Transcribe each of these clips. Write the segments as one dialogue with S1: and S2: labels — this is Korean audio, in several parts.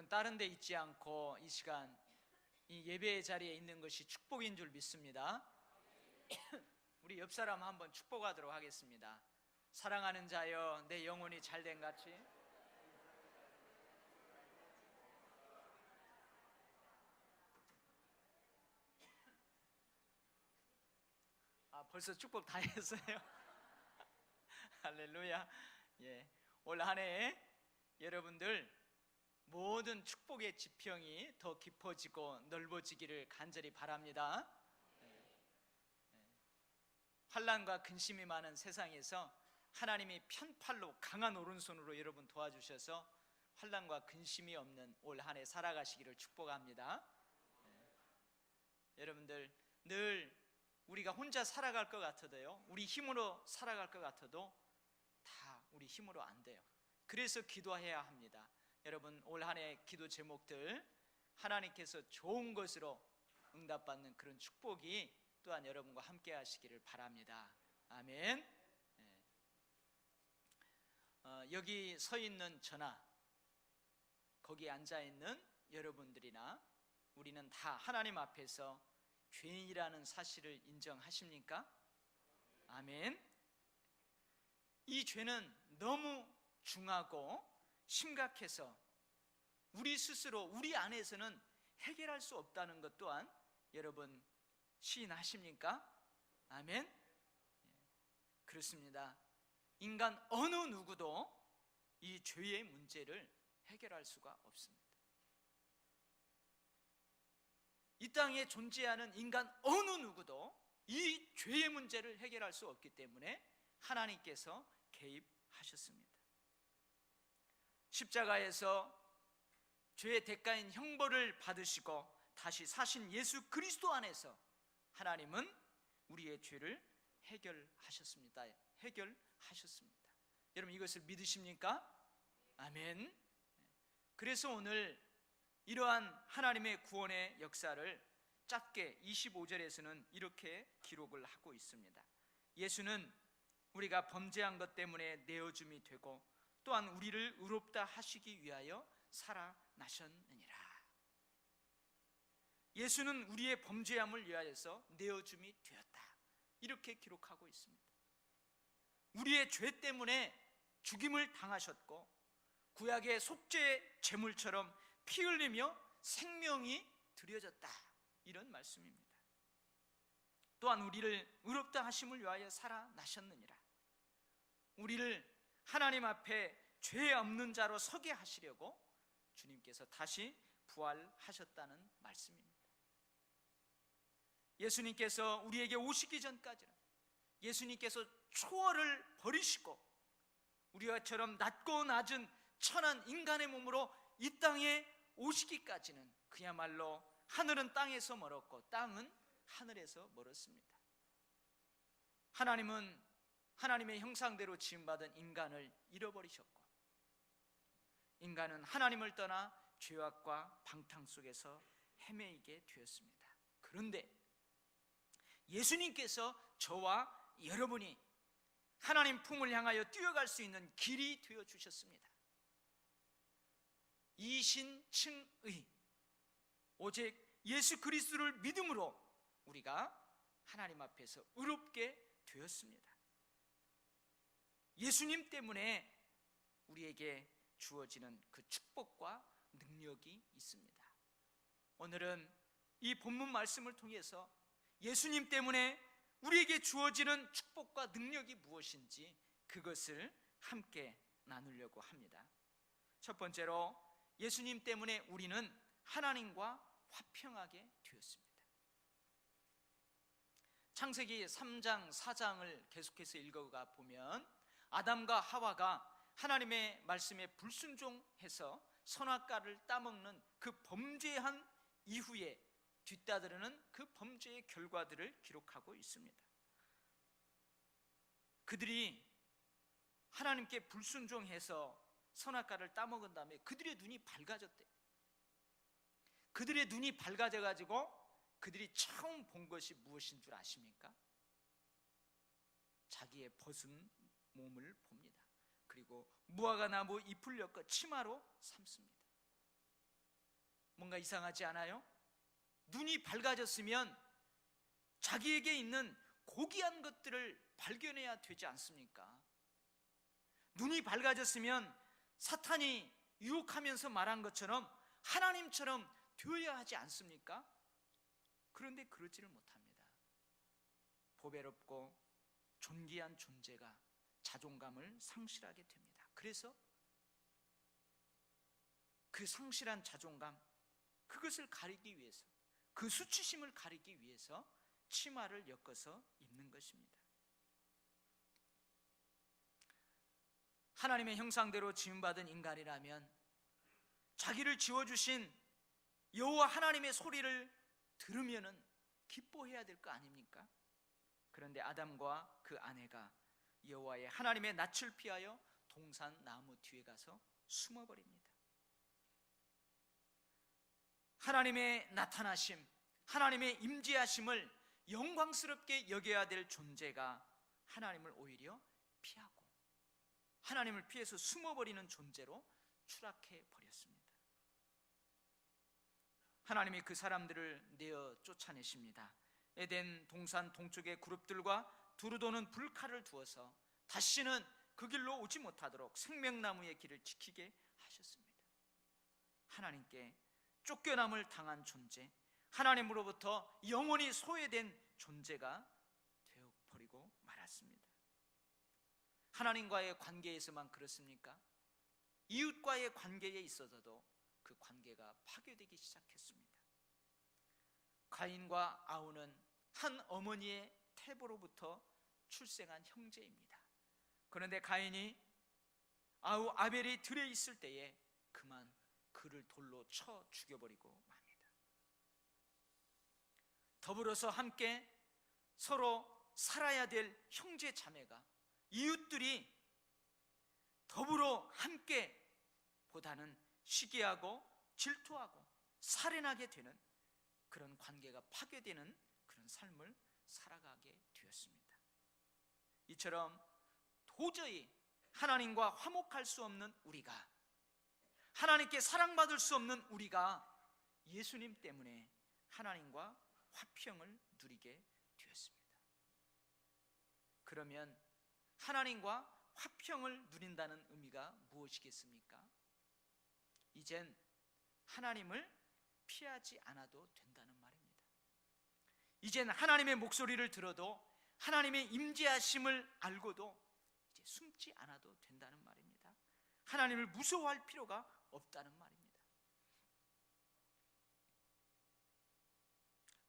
S1: 여러분 다른 데 있지 않고 이 시간 이 예배의 자리에 있는 것이 축복인 줄 믿습니다. 우리 옆 사람 한번 축복하도록 하겠습니다. 사랑하는 자여, 내 영혼이 잘된 같이. 벌써 축복 다 했어요. 할렐루야. 예, 올 한 해 여러분들 모든 축복의 지평이 더 깊어지고 넓어지기를 간절히 바랍니다. 환난과 근심이 많은 세상에서 하나님이 편팔로 강한 오른손으로 여러분 도와주셔서 환난과 근심이 없는 올 한 해 살아가시기를 축복합니다. 여러분들 늘 우리가 혼자 살아갈 것 같아도요, 우리 힘으로 살아갈 것 같아도 다 우리 힘으로 안 돼요. 그래서 기도해야 합니다. 여러분 올 한 해 기도 제목들 하나님께서 좋은 것으로 응답받는 그런 축복이 또한 여러분과 함께 하시기를 바랍니다. 아멘. 여기 서 있는 저나 거기 앉아 있는 여러분들이나 우리는 다 하나님 앞에서 죄인이라는 사실을 인정하십니까? 아멘. 이 죄는 너무 중하고 심각해서 우리 스스로 우리 안에서는 해결할 수 없다는 것 또한 여러분 시인하십니까? 아멘. 그렇습니다. 인간 어느 누구도 이 죄의 문제를 해결할 수가 없습니다. 이 땅에 존재하는 인간 어느 누구도 이 죄의 문제를 해결할 수 없기 때문에 하나님께서 개입하셨습니다. 십자가에서 죄의 대가인 형벌을 받으시고 다시 사신 예수 그리스도 안에서 하나님은 우리의 죄를 해결하셨습니다. 여러분 이것을 믿으십니까? 아멘. 그래서 오늘 이러한 하나님의 구원의 역사를 짧게 25절에서는 이렇게 기록을 하고 있습니다. 예수는 우리가 범죄한 것 때문에 내어줌이 되고 또한 우리를 의롭다 하시기 위하여 살아나셨느니라. 예수는 우리의 범죄함을 위하여서 내어줌이 되었다, 이렇게 기록하고 있습니다. 우리의 죄 때문에 죽임을 당하셨고 구약의 속죄 제물처럼 피 흘리며 생명이 드려졌다, 이런 말씀입니다. 또한 우리를 의롭다 하심을 위하여 살아나셨느니라. 우리를 하나님 앞에 죄 없는 자로 서게 하시려고 주님께서 다시 부활하셨다는 말씀입니다. 예수님께서 우리에게 오시기 전까지는 예수님께서 초월을 버리시고 우리와처럼 낮고 낮은 천한 인간의 몸으로 이 땅에 오시기까지는 그야말로 하늘은 땅에서 멀었고 땅은 하늘에서 멀었습니다. 하나님은 하나님의 형상대로 지음받은 인간을 잃어버리셨고 인간은 하나님을 떠나 죄악과 방탕 속에서 헤매이게 되었습니다. 그런데 예수님께서 저와 여러분이 하나님 품을 향하여 뛰어갈 수 있는 길이 되어 주셨습니다. 이신층의 오직 예수 그리스도를 믿음으로 우리가 하나님 앞에서 의롭게 되었습니다. 예수님 때문에 우리에게 주어지는 그 축복과 능력이 있습니다. 오늘은 이 본문 말씀을 통해서 예수님 때문에 우리에게 주어지는 축복과 능력이 무엇인지 그것을 함께 나누려고 합니다. 첫 번째로 예수님 때문에 우리는 하나님과 화평하게 되었습니다. 창세기 3장 4장을 계속해서 읽어가 보면 아담과 하와가 하나님의 말씀에 불순종해서 선악과를 따먹는 그 범죄한 이후에 뒤따르는 그 범죄의 결과들을 기록하고 있습니다. 그들이 하나님께 불순종해서 선악과를 따먹은 다음에 그들의 눈이 밝아졌대요. 그들의 눈이 밝아져가지고 그들이 처음 본 것이 무엇인 줄 아십니까? 자기의 벗은 몸을 봅니다. 그리고 무화과 나무 잎을 엮어 치마로 삼습니다. 뭔가 이상하지 않아요? 눈이 밝아졌으면 자기에게 있는 고귀한 것들을 발견해야 되지 않습니까? 눈이 밝아졌으면 사탄이 유혹하면서 말한 것처럼 하나님처럼 되어야 하지 않습니까? 그런데 그러지를 못합니다. 보배롭고 존귀한 존재가 자존감을 상실하게 됩니다. 그래서 그 상실한 자존감, 그것을 가리기 위해서, 그 수치심을 가리기 위해서 치마를 엮어서 입는 것입니다. 하나님의 형상대로 지음받은 인간이라면 자기를 지어주신 여호와 하나님의 소리를 들으면은 기뻐해야 될 거 아닙니까? 그런데 아담과 그 아내가 여호와의 하나님의 낯을 피하여 동산 나무 뒤에 가서 숨어버립니다. 하나님의 나타나심, 하나님의 임재하심을 영광스럽게 여겨야 될 존재가 하나님을 오히려 피하고 하나님을 피해서 숨어버리는 존재로 추락해 버렸습니다. 하나님이 그 사람들을 내어 쫓아내십니다. 에덴 동산 동쪽의 그룹들과 두루 도는 불칼을 두어서 다시는 그 길로 오지 못하도록 생명나무의 길을 지키게 하셨습니다. 하나님께 쫓겨남을 당한 존재, 하나님으로부터 영원히 소외된 존재가 되어버리고 말았습니다. 하나님과의 관계에서만 그렇습니까? 이웃과의 관계에 있어서도 그 관계가 파괴되기 시작했습니다. 가인과 아우는 한 어머니의 태보로부터 출생한 형제입니다. 그런데 가인이 아우 아벨이 들에 있을 때에 그만 그를 돌로 쳐 죽여버리고 맙니다. 더불어서 함께 서로 살아야 될 형제 자매가, 이웃들이 더불어 함께 보다는 시기하고 질투하고 살인하게 되는 그런 관계가 파괴되는 그런 삶을 살아가게 되었습니다. 이처럼 도저히 하나님과 화목할 수 없는 우리가, 하나님께 사랑받을 수 없는 우리가 예수님 때문에 하나님과 화평을 누리게 되었습니다. 그러면 하나님과 화평을 누린다는 의미가 무엇이겠습니까? 이젠 하나님을 피하지 않아도 된다는 말입니다. 이젠 하나님의 목소리를 들어도 하나님의 임재하심을 알고도 이제 숨지 않아도 된다는 말입니다. 하나님을 무서워할 필요가 없다는 말입니다.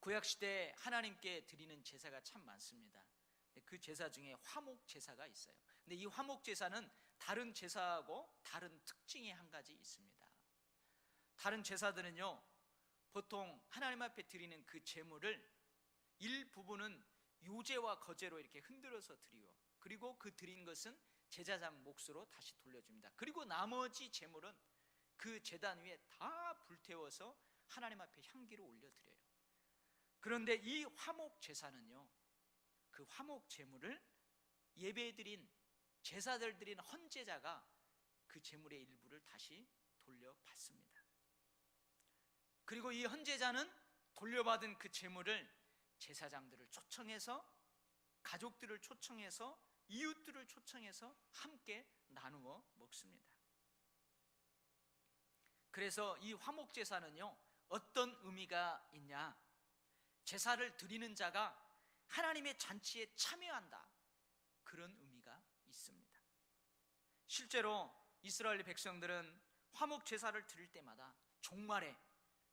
S1: 구약시대에 하나님께 드리는 제사가 참 많습니다. 그 제사 중에 화목 제사가 있어요. 근데 이 화목 제사는 다른 제사하고 다른 특징이 한 가지 있습니다. 다른 제사들은요, 보통 하나님 앞에 드리는 그 제물을 일부분은 요제와 거제로 이렇게 흔들어서 드리고, 그리고 그 드린 것은 제사장 몫으로 다시 돌려줍니다. 그리고 나머지 제물은 그 제단 위에 다 불태워서 하나님 앞에 향기를 올려드려요. 그런데 이 화목 제사는요, 그 화목 제물을 예배드린 제사들 드린 헌제자가 그 제물의 일부를 다시 돌려받습니다. 그리고 이 헌제자는 돌려받은 그 제물을 제사장들을 초청해서, 가족들을 초청해서, 이웃들을 초청해서 함께 나누어 먹습니다. 그래서 이 화목 제사는요, 어떤 의미가 있냐? 제사를 드리는 자가 하나님의 잔치에 참여한다, 그런 의미가 있습니다. 실제로 이스라엘 백성들은 화목 제사를 드릴 때마다 종말에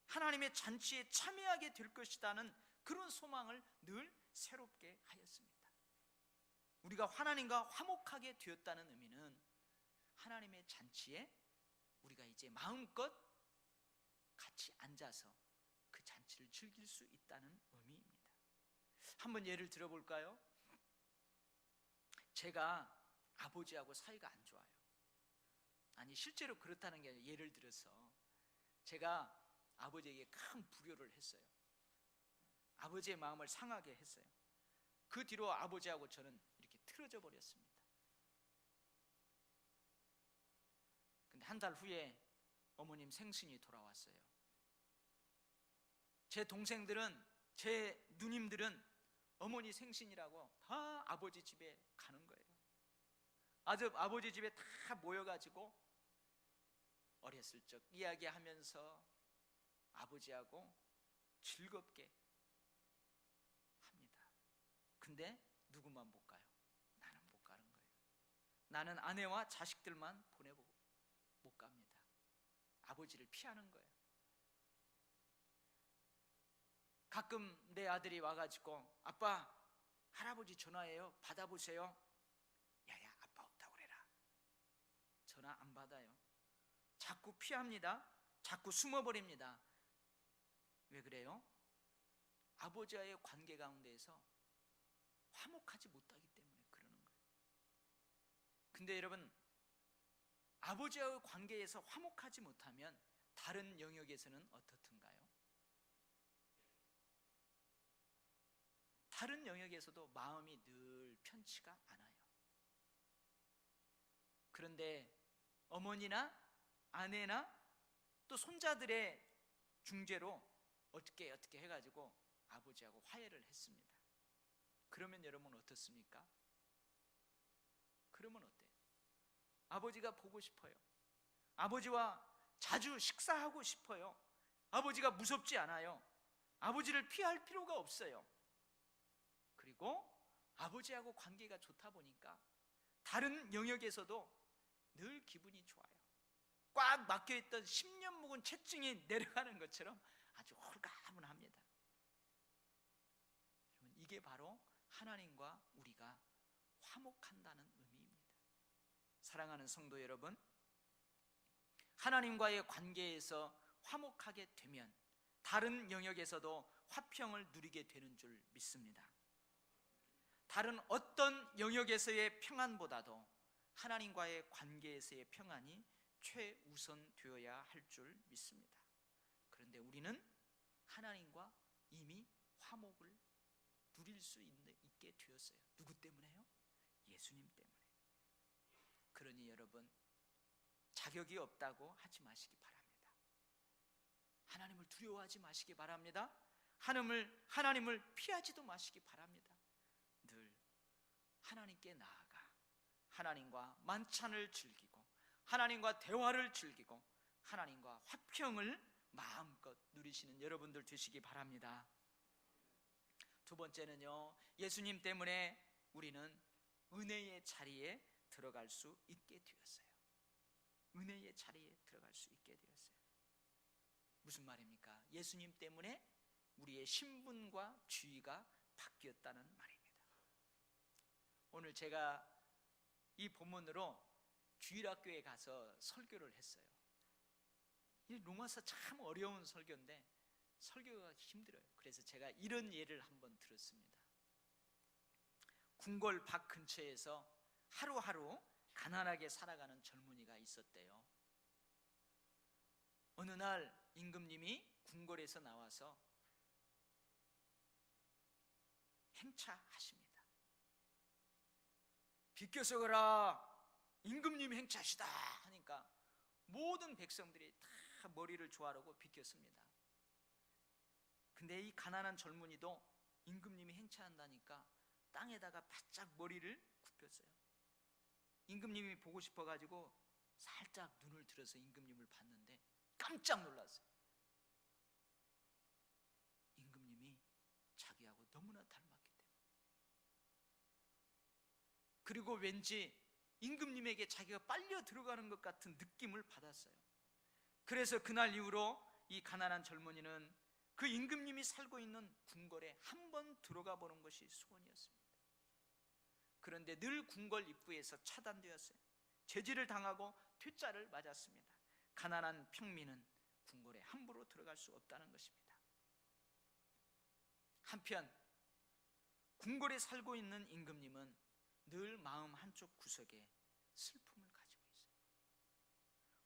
S1: 하나님의 잔치에 참여하게 될 것이라는 그런 소망을 늘 새롭게 하였습니다. 우리가 하나님과 화목하게 되었다는 의미는 하나님의 잔치에 우리가 이제 마음껏 같이 앉아서 그 잔치를 즐길 수 있다는 의미입니다. 한번 예를 들어볼까요? 제가 아버지하고 사이가 안 좋아요. 아니, 실제로 그렇다는 게 아니라 예를 들어서 제가 아버지에게 큰 불효를 했어요. 아버지의 마음을 상하게 했어요. 그 뒤로 아버지하고 저는 이렇게 틀어져 버렸습니다. 근데 한 달 후에 어머님 생신이 돌아왔어요. 제 동생들은, 제 누님들은 어머니 생신이라고 다 아버지 집에 가는 거예요. 아버지 집에 다 모여가지고 어렸을 적 이야기하면서 아버지하고 즐겁게 합니다. 근데 누구만 못 가요? 나는 못 가는 거예요. 나는 아내와 자식들만 보내보고 못 갑니다. 아버지를 피하는 거예요. 가끔 내 아들이 와가지고 아빠, 할아버지 전화해요, 받아보세요. 야야, 아빠 없다고 그래라. 전화 안 받아요. 자꾸 피합니다. 자꾸 숨어버립니다. 왜 그래요? 아버지와의 관계 가운데에서 화목하지 못하기 때문에 그러는 거예요. 근데 여러분, 아버지와의 관계에서 화목하지 못하면 다른 영역에서는 어떻든가요? 다른 영역에서도 마음이 늘 편치가 않아요. 그런데 어머니나 아내나 또 손자들의 중재로 어떻게 해가지고 아버지하고 화해를 했습니다. 그러면 여러분 어떻습니까? 그러면 어때요? 아버지가 보고 싶어요. 아버지와 자주 식사하고 싶어요. 아버지가 무섭지 않아요. 아버지를 피할 필요가 없어요. 그리고 아버지하고 관계가 좋다 보니까 다른 영역에서도 늘 기분이 좋아요. 꽉 막혀있던 10년 묵은 채증이 내려가는 것처럼 아주 홀가분합니다. 여러분, 이게 바로 하나님과 우리가 화목한다는 의미입니다. 사랑하는 성도 여러분, 하나님과의 관계에서 화목하게 되면 다른 영역에서도 화평을 누리게 되는 줄 믿습니다. 다른 어떤 영역에서의 평안보다도 하나님과의 관계에서의 평안이 최우선 되어야 할 줄 믿습니다. 그런데 우리는 하나님과 이미 화목을 누릴 수 있게 되었어요. 누구 때문에요? 예수님 때문에. 그러니 여러분, 자격이 없다고 하지 마시기 바랍니다. 하나님을 두려워하지 마시기 바랍니다. 하나님을 피하지도 마시기 바랍니다. 늘 하나님께 나아가 하나님과 만찬을 즐기고 하나님과 대화를 즐기고 하나님과 화평을 마음껏 누리시는 여러분들 되시기 바랍니다. 두 번째는요, 예수님 때문에 우리는 은혜의 자리에 들어갈 수 있게 되었어요. 은혜의 자리에 들어갈 수 있게 되었어요. 무슨 말입니까? 예수님 때문에 우리의 신분과 지위가 바뀌었다는 말입니다. 오늘 제가 이 본문으로 주일학교에 가서 설교를 했어요. 이 로마서 참 어려운 설교인데 설교가 힘들어요. 그래서 제가 이런 예를 한번 들었습니다. 궁궐 밭 근처에서 하루하루 가난하게 살아가는 젊은이가 있었대요. 어느 날 임금님이 궁궐에서 나와서 행차하십니다. 비켜서 가라, 임금님이 행차하시다 하니까 모든 백성들이 다 머리를 조아르고 비켰습니다. 근데 이 가난한 젊은이도 임금님이 행차한다니까 땅에다가 바짝 머리를 굽혔어요. 임금님이 보고 싶어가지고 살짝 눈을 들어서 임금님을 봤는데 깜짝 놀랐어요. 임금님이 자기하고 너무나 닮았기 때문에. 그리고 왠지 임금님에게 자기가 빨려 들어가는 것 같은 느낌을 받았어요. 그래서 그날 이후로 이 가난한 젊은이는 그 임금님이 살고 있는 궁궐에 한번 들어가 보는 것이 소원이었습니다. 그런데 늘 궁궐 입구에서 차단되었어요. 제지를 당하고 퇴짜를 맞았습니다. 가난한 평민은 궁궐에 함부로 들어갈 수 없다는 것입니다. 한편 궁궐에 살고 있는 임금님은 늘 마음 한쪽 구석에 슬픔을 가지고 있어요.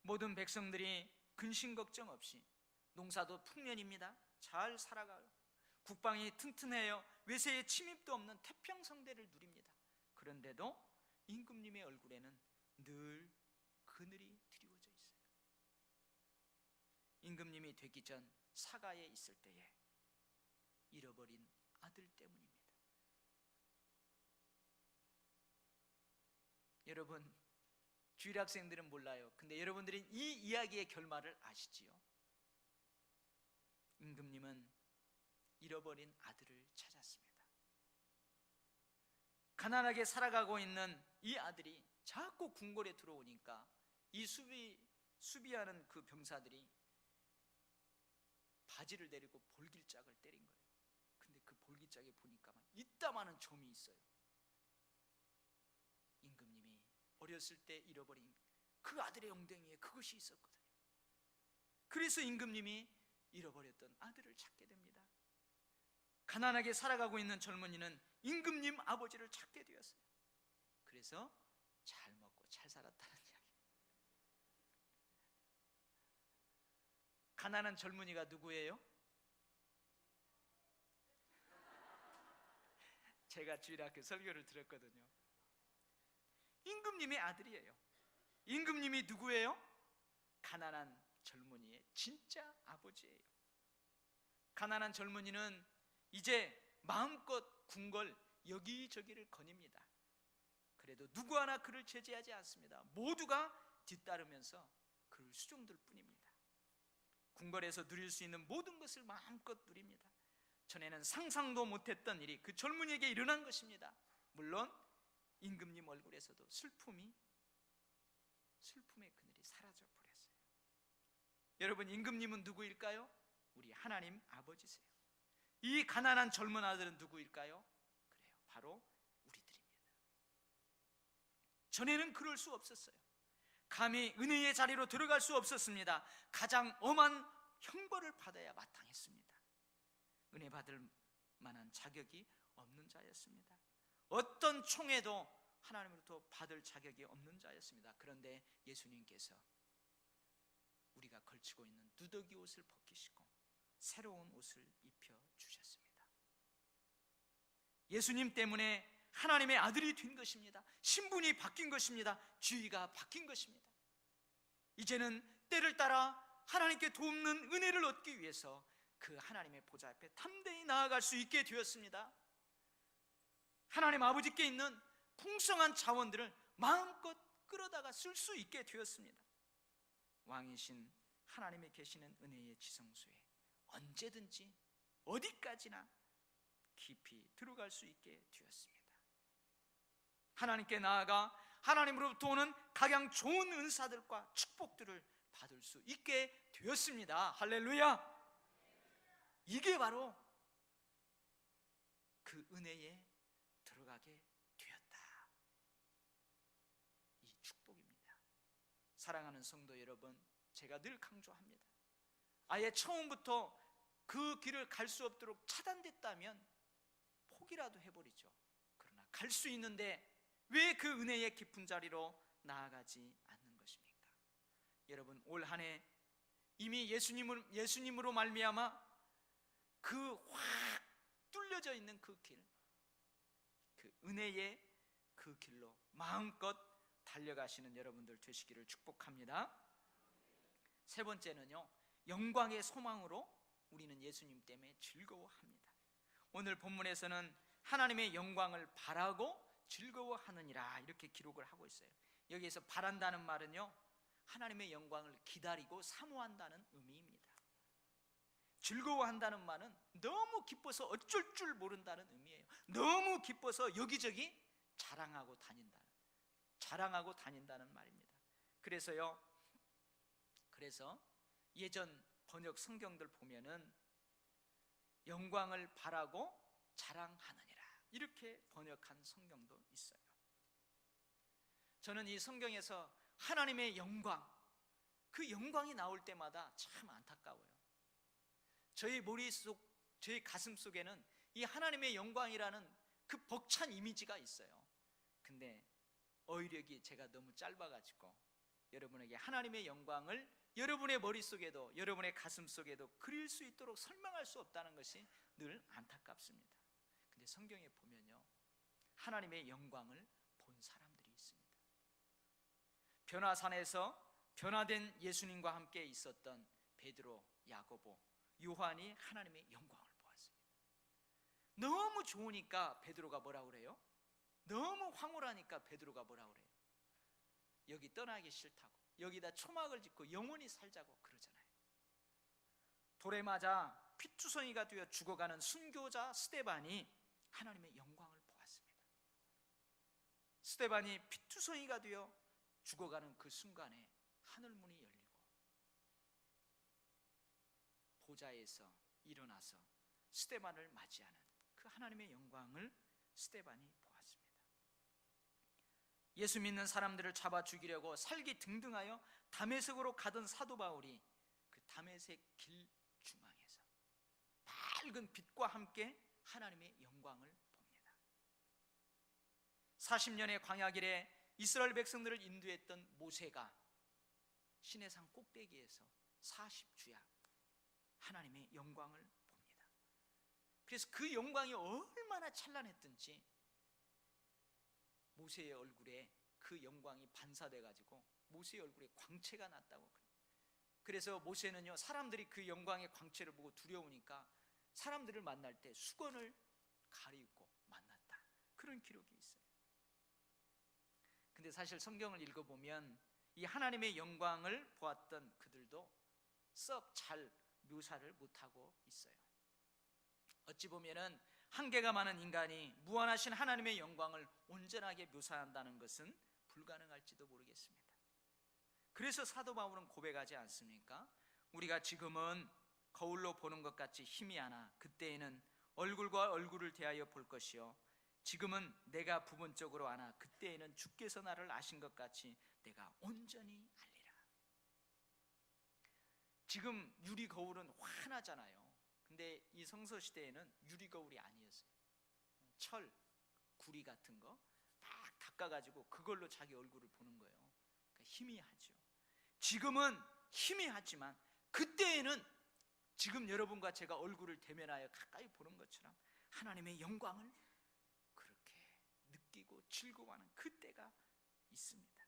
S1: 모든 백성들이 근심 걱정 없이, 농사도 풍년입니다. 잘 살아가요. 국방이 튼튼해요. 외세의 침입도 없는 태평성대를 누립니다. 그런데도 임금님의 얼굴에는 늘 그늘이 드리워져 있어요. 임금님이 되기 전 사가에 있을 때에 잃어버린 아들 때문입니다. 여러분, 주일 학생들은 몰라요. 근데 여러분들은 이 이야기의 결말을 아시지요? 임금님은 잃어버린 아들을 찾았습니다. 가난하게 살아가고 있는 이 아들이 자꾸 궁궐에 들어오니까 이 수비하는 그 병사들이 바지를 내리고 볼길짝을 때린 거예요. 근데 그 볼길짝에 보니까 이따만한 점이 있어요. 임금님이 어렸을 때 잃어버린 그 아들의 엉덩이에 그것이 있었거든요. 그래서 임금님이 잃어버렸던 아들을 찾게 됩니다. 가난하게 살아가고 있는 젊은이는 임금님 아버지를 찾게 되었어요. 그래서 잘 먹고 잘 살았다는 이야기. 가난한 젊은이가 누구예요? 제가 주일학교 설교를 들었거든요. 임금님의 아들이에요. 임금님이 누구예요? 가난한 젊은이의 진짜 아버지예요. 가난한 젊은이는 이제 마음껏 궁궐 여기저기를 거닙니다. 그래도 누구 하나 그를 제지하지 않습니다. 모두가 뒤따르면서 그를 수종들 뿐입니다. 궁궐에서 누릴 수 있는 모든 것을 마음껏 누립니다. 전에는 상상도 못했던 일이 그 젊은이에게 일어난 것입니다. 물론 임금님 얼굴에서도 슬픔의 그늘이 사라져 버렸어요. 여러분, 임금님은 누구일까요? 우리 하나님 아버지세요. 이 가난한 젊은 아들은 누구일까요? 그래요, 바로 우리들입니다. 전에는 그럴 수 없었어요. 감히 은혜의 자리로 들어갈 수 없었습니다. 가장 엄한 형벌을 받아야 마땅했습니다. 은혜 받을 만한 자격이 없는 자였습니다. 어떤 총애도 하나님으로부터 받을 자격이 없는 자였습니다. 그런데 예수님께서 우리가 걸치고 있는 누더기 옷을 벗기시고 새로운 옷을 입혀주셨습니다. 예수님 때문에 하나님의 아들이 된 것입니다. 신분이 바뀐 것입니다. 지위가 바뀐 것입니다. 이제는 때를 따라 하나님께 돕는 은혜를 얻기 위해서 그 하나님의 보좌 앞에 담대히 나아갈 수 있게 되었습니다. 하나님 아버지께 있는 풍성한 자원들을 마음껏 끌어다가 쓸 수 있게 되었습니다. 왕이신 하나님의 계시는 은혜의 지성소에 언제든지 어디까지나 깊이 들어갈 수 있게 되었습니다. 하나님께 나아가 하나님으로부터 오는 각양 좋은 은사들과 축복들을 받을 수 있게 되었습니다. 할렐루야! 이게 바로 그 은혜에 들어가게 되었다, 이 축복입니다. 사랑하는 성도 여러분, 제가 늘 강조합니다. 아예 처음부터 그 길을 갈 수 없도록 차단됐다면 포기라도 해버리죠. 그러나 갈 수 있는데 왜 그 은혜의 깊은 자리로 나아가지 않는 것입니까? 여러분, 올 한 해 이미 예수님으로 말미암아 그 확 뚫려져 있는 그 길, 그 은혜의 그 길로 마음껏 달려가시는 여러분들 되시기를 축복합니다. 세 번째는요, 영광의 소망으로 우리는 예수님 때문에 즐거워합니다. 오늘 본문에서는 하나님의 영광을 바라고 즐거워하느니라 이렇게 기록을 하고 있어요. 여기에서 바란다는 말은요, 하나님의 영광을 기다리고 사모한다는 의미입니다. 즐거워한다는 말은 너무 기뻐서 어쩔 줄 모른다는 의미예요. 너무 기뻐서 여기저기 자랑하고 다닌다는 말입니다. 그래서 예전 번역 성경들 보면은 영광을 바라고 자랑하느니라 이렇게 번역한 성경도 있어요. 저는 이 성경에서 하나님의 영광, 그 영광이 나올 때마다 참 안타까워요. 저희 머릿속, 저희 가슴 속에는 이 하나님의 영광이라는 그 벅찬 이미지가 있어요. 근데 어휘력이 제가 너무 짧아가지고 여러분에게 하나님의 영광을 여러분의 머릿속에도 여러분의 가슴 속에도 그릴 수 있도록 설명할 수 없다는 것이 늘 안타깝습니다. 근데 성경에 보면요, 하나님의 영광을 본 사람들이 있습니다. 변화산에서 변화된 예수님과 함께 있었던 베드로, 야고보, 요한이 하나님의 영광을 보았습니다. 너무 좋으니까 베드로가 뭐라 그래요? 너무 황홀하니까 베드로가 뭐라 그래요? 여기 떠나기 싫다고, 여기다 초막을 짓고 영원히 살자고 그러잖아요. 돌에 맞아 피투성이가 되어 죽어가는 순교자 스데반이 하나님의 영광을 보았습니다. 스데반이 피투성이가 되어 죽어가는 그 순간에 하늘문이 열리고 보좌에서 일어나서 스데반을 맞이하는 그 하나님의 영광을 스데반이 보았습니다. 예수 믿는 사람들을 잡아 죽이려고 살기 등등하여 다메섹으로 가던 사도 바울이 그 다메섹 길 중앙에서 밝은 빛과 함께 하나님의 영광을 봅니다. 40년의 광야길에 이스라엘 백성들을 인도했던 모세가 시내산 꼭대기에서 40주야 하나님의 영광을 봅니다. 그래서 그 영광이 얼마나 찬란했던지 모세의 얼굴에 그 영광이 반사돼 가지고 모세의 얼굴에 광채가 났다고. 그래서 모세는요, 사람들이 그 영광의 광채를 보고 두려우니까 사람들을 만날 때 수건을 가리고 만났다, 그런 기록이 있어요. 근데 사실 성경을 읽어보면 이 하나님의 영광을 보았던 그들도 썩 잘 묘사를 못하고 있어요. 어찌 보면은 한계가 많은 인간이 무한하신 하나님의 영광을 온전하게 묘사한다는 것은 불가능할지도 모르겠습니다. 그래서 사도 바울은 고백하지 않습니까? 우리가 지금은 거울로 보는 것 같이 희미하나 그때에는 얼굴과 얼굴을 대하여 볼 것이요, 지금은 내가 부분적으로 아나 그때에는 주께서 나를 아신 것 같이 내가 온전히 알리라. 지금 유리 거울은 환하잖아요. 근데 이 성서 시대에는 유리 거울이 아니었어요. 철, 구리 같은 거 딱 닦아가지고 그걸로 자기 얼굴을 보는 거예요. 그러니까 희미하죠. 지금은 희미하지만 그때에는 지금 여러분과 제가 얼굴을 대면하여 가까이 보는 것처럼 하나님의 영광을 그렇게 느끼고 즐거워하는 그때가 있습니다.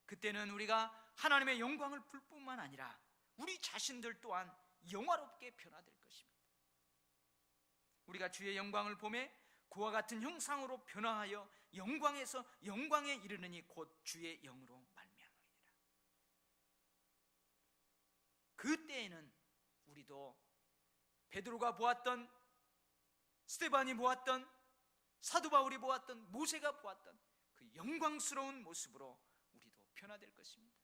S1: 그때는 우리가 하나님의 영광을 볼 뿐만 아니라 우리 자신들 또한 영화롭게 변화될 것입니다. 우리가 주의 영광을 보매 그와 같은 형상으로 변화하여 영광에서 영광에 이르느니 곧 주의 영으로 말미암으리니라. 그때에는 우리도 베드로가 보았던, 스데반이 보았던, 사도 바울이 보았던, 모세가 보았던 그 영광스러운 모습으로 우리도 변화될 것입니다.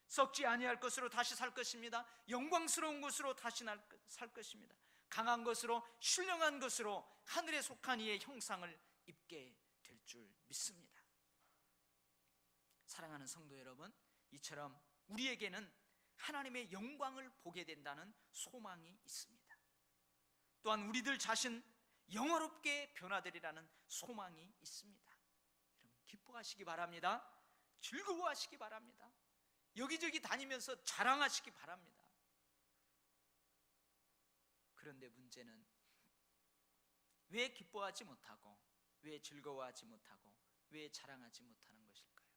S1: 썩지 아니할 것으로 다시 살 것입니다. 영광스러운 것으로 다시 살 것입니다. 강한 것으로, 신령한 것으로 하늘에 속한 이의 형상을 입게 될 줄 믿습니다. 사랑하는 성도 여러분, 이처럼 우리에게는 하나님의 영광을 보게 된다는 소망이 있습니다. 또한 우리들 자신 영화롭게 변화되리라는 소망이 있습니다. 여러분 기뻐하시기 바랍니다. 즐거워하시기 바랍니다. 여기저기 다니면서 자랑하시기 바랍니다. 그런데 문제는 왜 기뻐하지 못하고, 왜 즐거워하지 못하고, 왜 자랑하지 못하는 것일까요?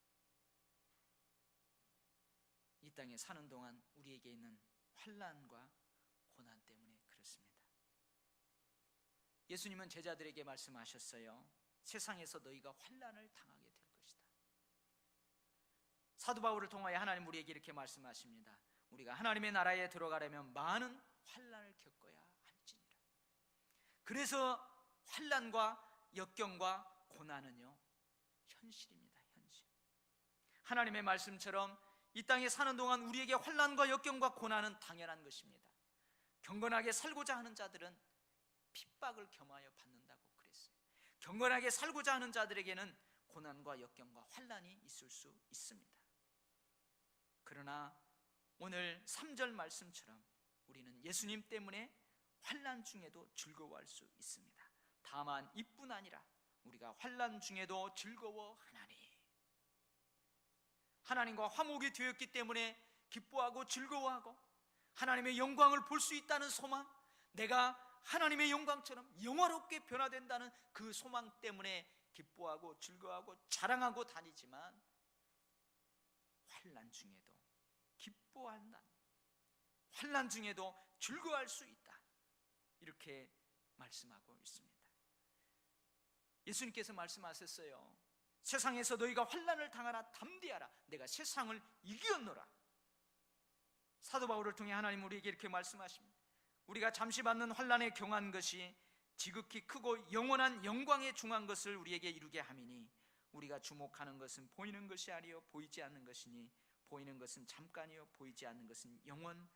S1: 이 땅에 사는 동안 우리에게 있는 환난과 고난 때문에 그렇습니다. 예수님은 제자들에게 말씀하셨어요. 세상에서 너희가 환난을 당하게 될 것이다. 사도 바울을 통하여 하나님 우리에게 이렇게 말씀하십니다. 우리가 하나님의 나라에 들어가려면 많은 환난을 겪어야 할지니라. 그래서 환난과 역경과 고난은요, 현실입니다. 현실. 하나님의 말씀처럼 이 땅에 사는 동안 우리에게 환난과 역경과 고난은 당연한 것입니다. 경건하게 살고자 하는 자들은 핍박을 겸하여 받는다고 그랬어요. 경건하게 살고자 하는 자들에게는 고난과 역경과 환난이 있을 수 있습니다. 그러나 오늘 3절 말씀처럼 우리는 예수님 때문에 환난 중에도 즐거워할 수 있습니다. 다만 이뿐 아니라 우리가 환난 중에도 즐거워하나니, 하나님과 화목이 되었기 때문에 기뻐하고 즐거워하고 하나님의 영광을 볼 수 있다는 소망, 내가 하나님의 영광처럼 영화롭게 변화된다는 그 소망 때문에 기뻐하고 즐거워하고 자랑하고 다니지만 환난 중에도 기뻐한다, 환난 중에도 즐거워할 수 있다, 이렇게 말씀하고 있습니다. 예수님께서 말씀하셨어요. 세상에서 너희가 환난을 당하라 담대하라 내가 세상을 이겼노라. 사도 바울을 통해 하나님 우리에게 이렇게 말씀하십니다. 우리가 잠시 받는 환난에 경한 것이 지극히 크고 영원한 영광에 중한 것을 우리에게 이루게 함이니 우리가 주목하는 것은 보이는 것이 아니요 보이지 않는 것이니 보이는 것은 잠깐이요 보이지 않는 것은 영원함이라.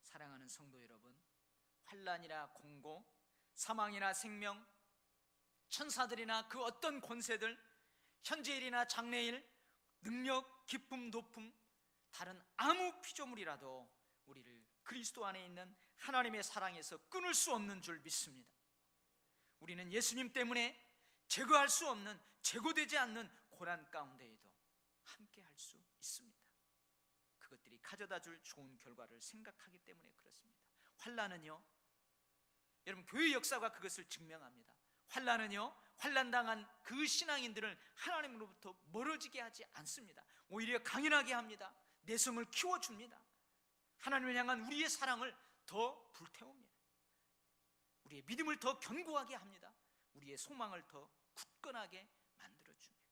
S1: 사랑하는 성도 여러분, 환난이나 공고, 사망이나 생명, 천사들이나 그 어떤 권세들, 현재일이나 장래일, 능력, 기쁨, 높음, 다른 아무 피조물이라도 우리를 그리스도 안에 있는 하나님의 사랑에서 끊을 수 없는 줄 믿습니다. 우리는 예수님 때문에 제거할 수 없는, 제거되지 않는 고난 가운데에도 함께 할 수 있습니다. 그것들이 가져다 줄 좋은 결과를 생각하기 때문에 그렇습니다. 환난은요, 여러분 교회 역사가 그것을 증명합니다. 환난은요, 환난당한 그 신앙인들을 하나님으로부터 멀어지게 하지 않습니다. 오히려 강인하게 합니다. 내성을 키워줍니다. 하나님을 향한 우리의 사랑을 더 불태웁니다. 우리의 믿음을 더 견고하게 합니다. 우리의 소망을 더 굳건하게 만들어줍니다.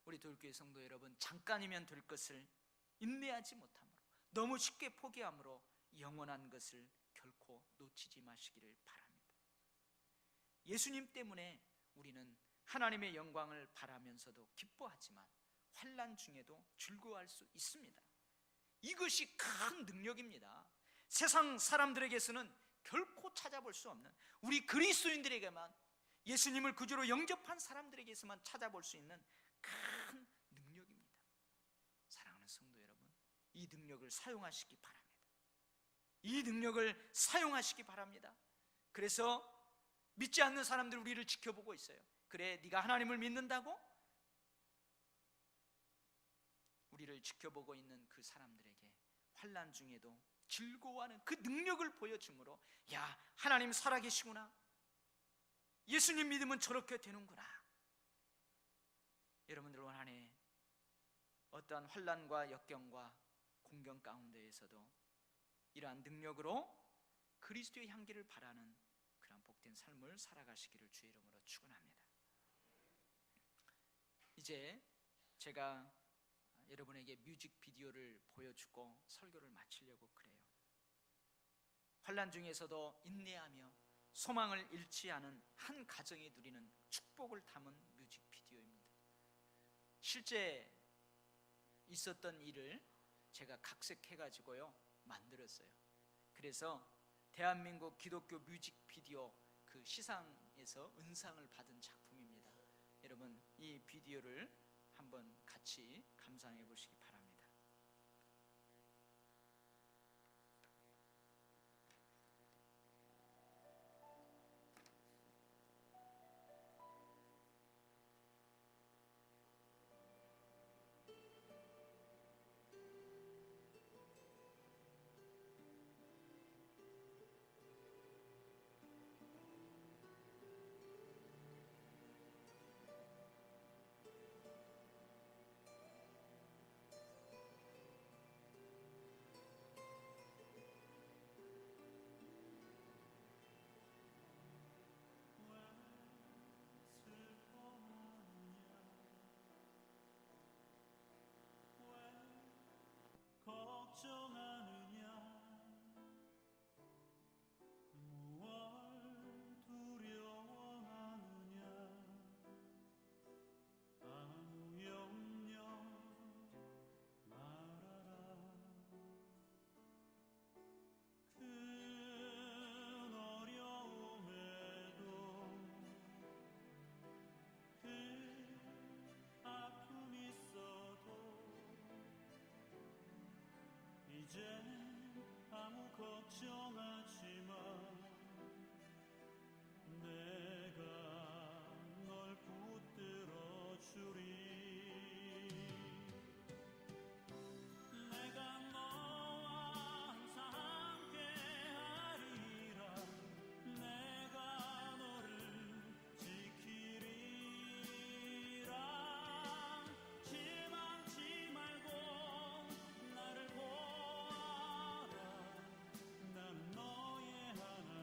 S1: 우리 돌교회 성도 여러분, 잠깐이면 될 것을 인내하지 못함으로, 너무 쉽게 포기함으로 영원한 것을 결코 놓치지 마시기를 바랍니다. 예수님 때문에 우리는 하나님의 영광을 바라면서도 기뻐하지만 환난 중에도 즐거워할 수 있습니다. 이것이 큰 능력입니다. 세상 사람들에게서는 결코 찾아볼 수 없는, 우리 그리스도인들에게만, 예수님을 구주로 영접한 사람들에게서만 찾아볼 수 있는 큰 능력입니다. 사랑하는 성도 여러분, 이 능력을 사용하시기 바랍니다. 이 능력을 사용하시기 바랍니다. 그래서 믿지 않는 사람들 우리를 지켜보고 있어요. 그래, 네가 하나님을 믿는다고? 우리를 지켜보고 있는 그 사람들에게 환난 중에도 즐거워하는 그 능력을 보여줌으로, 야, 하나님 살아계시구나, 예수님 믿으면 저렇게 되는구나. 여러분들 올 한 해 어떠한 환난과 역경과 공경 가운데에서도 이러한 능력으로 그리스도의 향기를 바라는 그런 복된 삶을 살아가시기를 주의 이름으로 축원합니다. 이제 제가 여러분에게 뮤직비디오를 보여주고 설교를 마치려고 그래요. 환난 중에서도 인내하며 소망을 잃지 않은 한 가정이 누리는 축복을 담은 뮤직비디오입니다. 실제 있었던 일을 제가 각색해가지고요 만들었어요. 그래서 대한민국 기독교 뮤직비디오 그 시상에서 은상을 받은 작품입니다. 여러분, 이 비디오를 한번 같이 감상해 보시기 바랍니다.
S2: 걱정하느냐 무얼 두려워하느냐 아무 염려 말아라 큰 어려움에도 큰 아픔 있어도 이제 아무 걱정하지 마 내가 널 붙들어 주리 내가 너와 항상 함께 하리라 내가 너를 지키리라 실망치 말고 나를 보아라 나는 너의 하나님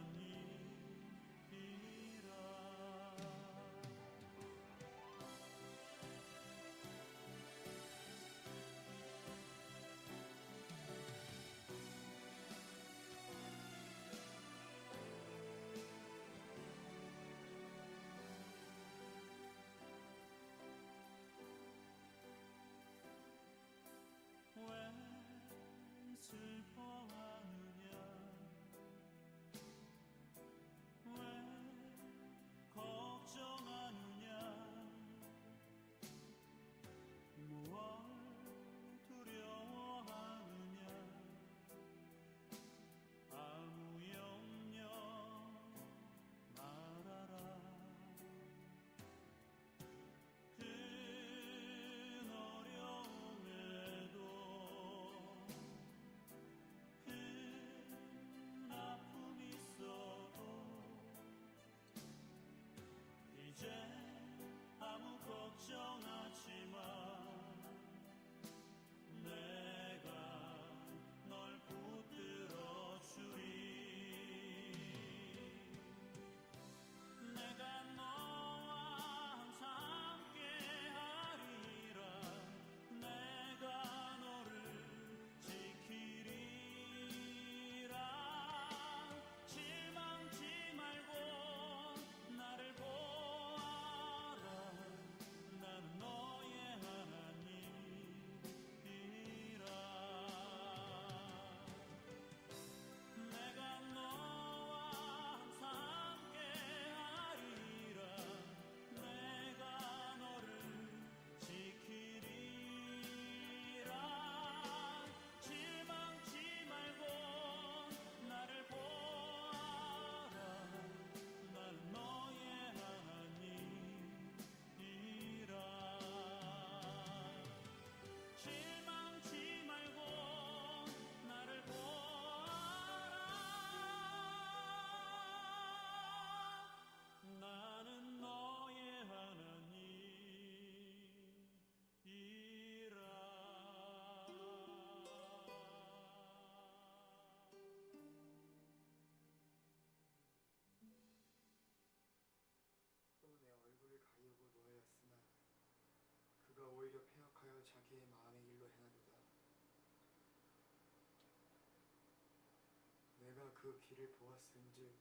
S3: 그 길을 보았은즉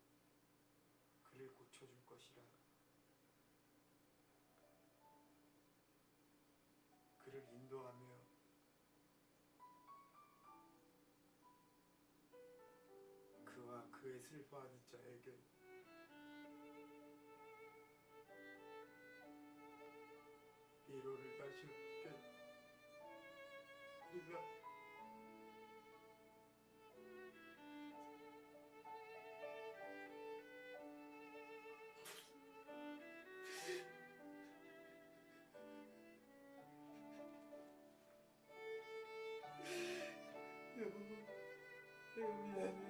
S3: 그를 고쳐줄 것이라. 그를 인도하며 그와 그의 슬퍼하는 자에게 위로를 다시 얻게 하리라. 여보, 내가 미안해.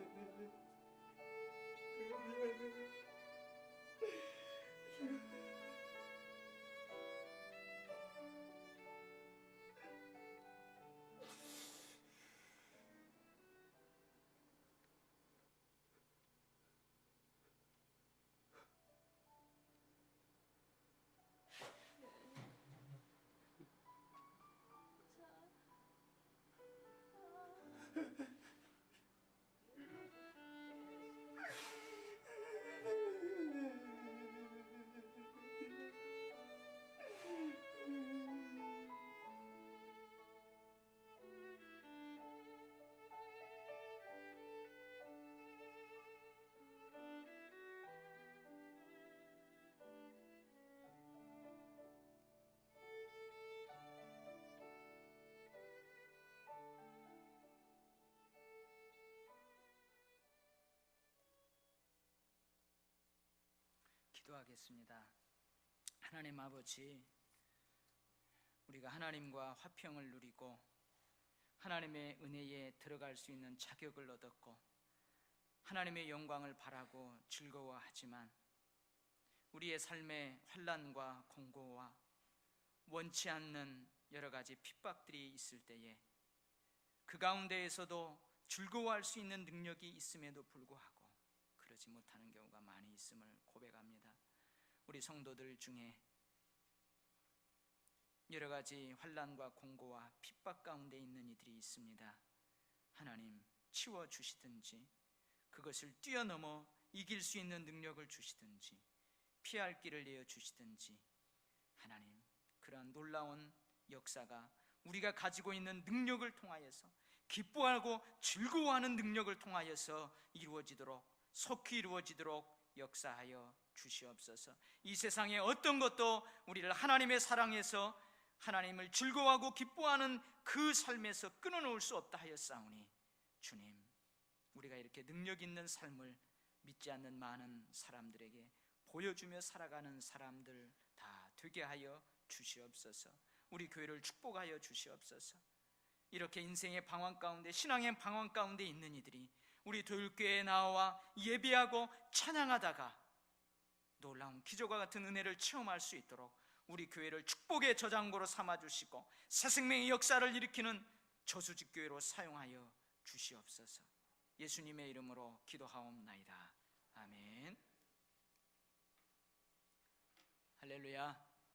S3: 내가 미안해.
S1: 기도하겠습니다. 하나님 아버지, 우리가 하나님과 화평을 누리고 하나님의 은혜에 들어갈 수 있는 자격을 얻었고 하나님의 영광을 바라고 즐거워하지만 우리의 삶에 환난과 공고와 원치 않는 여러 가지 핍박들이 있을 때에 그 가운데에서도 즐거워할 수 있는 능력이 있음에도 불구하고 그러지 못하는 경우가 많이 있음을 고백합니다. 우리 성도들 중에 여러 가지 환난과 공고와 핍박 가운데 있는 이들이 있습니다. 하나님 치워주시든지 그것을 뛰어넘어 이길 수 있는 능력을 주시든지 피할 길을 내어주시든지 하나님 그러한 놀라운 역사가 우리가 가지고 있는 능력을 통하여서 기뻐하고 즐거워하는 능력을 통하여서 이루어지도록 속히 이루어지도록 역사하여 주시옵소서. 이 세상의 어떤 것도 우리를 하나님의 사랑에서 하나님을 즐거워하고 기뻐하는 그 삶에서 끊어놓을 수 없다 하였사오니 주님 우리가 이렇게 능력 있는 삶을 믿지 않는 많은 사람들에게 보여주며 살아가는 사람들 다 되게 하여 주시옵소서. 우리 교회를 축복하여 주시옵소서. 이렇게 인생의 방황 가운데 신앙의 방황 가운데 있는 이들이 우리 도율교회에 나와 예배하고 찬양하다가 놀라운 기적과 같은 은혜를 체험할 수 있도록 우리 교회를 축복의 저장고로 삼아주시고 새 생명의 역사를 일으키는 저수지교회로 사용하여 주시옵소서. 예수님의 이름으로 기도하옵나이다. 아멘. 할렐루야.